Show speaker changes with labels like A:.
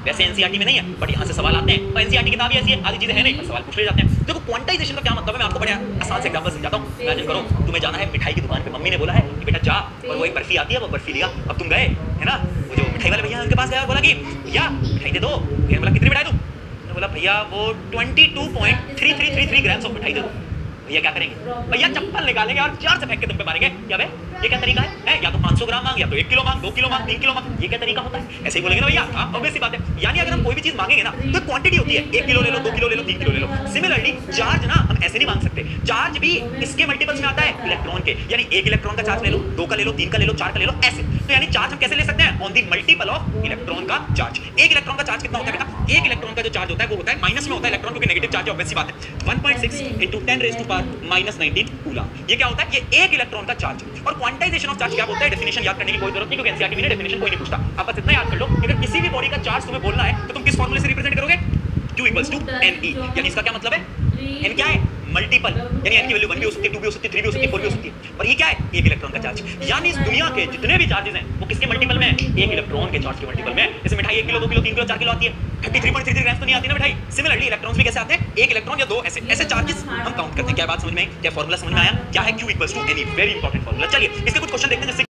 A: वैसे एनसीईआरटी में नहीं है, बट यहाँ से सवाल आते हैं। और एनसीईआरटी किताब ही ऐसी है, आधी चीजें है नहीं, पर सवाल पूछ ले जाते हैं। देखो क्वांटाइजेशन का क्या मतलब है, मैं आपको बड़े आसान से एग्जांपल समझाता हूँ। इमेजिन करो तुम्हें जाना है मिठाई की दुकान पे, मम्मी ने बोला है कि बेटा जा, और वो एक बर्फी आती है, वो बर्फी लिया। अब तुम गए है ना, वो जो मिठाई वाले भैया उनके पास गया, बोला कि भैया मिठाई दे दो। भैया बोला कितनी मिठाई दूं? बोला भैया वो 22.3333 ग्राम्स ऑफ मिठाई दे दो। भैया क्या करेंगे? भैया चप्पल निकालेंगे और चार से फेंक के तुम पे मारेंगे। क्या बे, ये क्या तरीका है? या तो 500 ग्राम मांग, या तो 1 किलो मांग, 2 किलो मांग, 3 किलो मांग, ये क्या तरीका होता है? ऐसे ही बोलेंगे ना भैया, हाँ ऑब्वियस सी बात है। यानी अगर हम कोई भी चीज मांगेंगे ना तो क्वांटिटी होती है, 1 किलो ले लो, 2 किलो ले लो, 3 किलो ले लो। सिमिलरली चार्ज ना हम ऐसे नहीं मांग सकते, चार्ज भी इसके मल्टीपल्स में आता है, इलेक्ट्रॉन के। यानी 1 इलेक्ट्रॉन का चार्ज ले लो, 2 का ले लो, 3 का ले लो, 4 का ले लो, ऐसे। तो यानी चार्ज हम कैसे ले सकते हैं? On the multiple of electron का चार्ज। 1 इलेक्ट्रॉन का चार्ज कितना होता है बेटा? 1 इलेक्ट्रॉन का जो चार्ज होता है वो होता है माइनस में होता है इलेक्ट्रॉन, क्योंकि नेगेटिव चार्ज है, ऑब्वियस सी बात है। 1.6 × 10⁻⁻19 कूलम, ये क्या होता है? ये 1 इलेक्ट्रॉन का चार्ज। और क्वांटाइजेशन ऑफ चार्ज क्या होता है? डेफिनेशन याद करने की कोई जरूरत नहीं, क्योंकि एनसीईआरटी में डेफिनेशन कोई नहीं पूछता। आप बस इतना याद कर लो कि अगर किसी भी बॉडी का चार्ज तुम्हें बोलना है तो तुम किस फॉर्मूले से रिप्रेजेंट करोगे? Q = Ne। यानी इसका क्या मतलब है? n क्या है? मल्टीपल। यानी n की वैल्यू 1 भी हो सकती है, 2 भी हो सकती है, 3 भी हो सकती है, 4 भी हो सकती है। और ये क्या है? 1 इलेक्ट्रॉन का चार्ज। यानी इस दुनिया के जितने भी चार्जेस हैं वो किसके मल्टीपल में है? 1 इलेक्ट्रॉन के चार्ज के मल्टीपल में है। जैसे मिठाई 1 किलो, 2 किलो, 3 किलो, 4 किलो आती है, 33.33 ग्राम तो नहीं आती ना मिठाई। सिमिलरली इलेक्ट्रॉन्स भी कैसे आते हैं? 1 इलेक्ट्रॉन या 2, ऐसे ऐसे चार्जेस हम काउंट करते हैं। क्या बात समझ में आई? क्या फॉर्मूला समझ में आया? क्या है? Q = Ne। Very important formula. चलिए इसके कुछ क्वेश्चन देखते हैं जिससे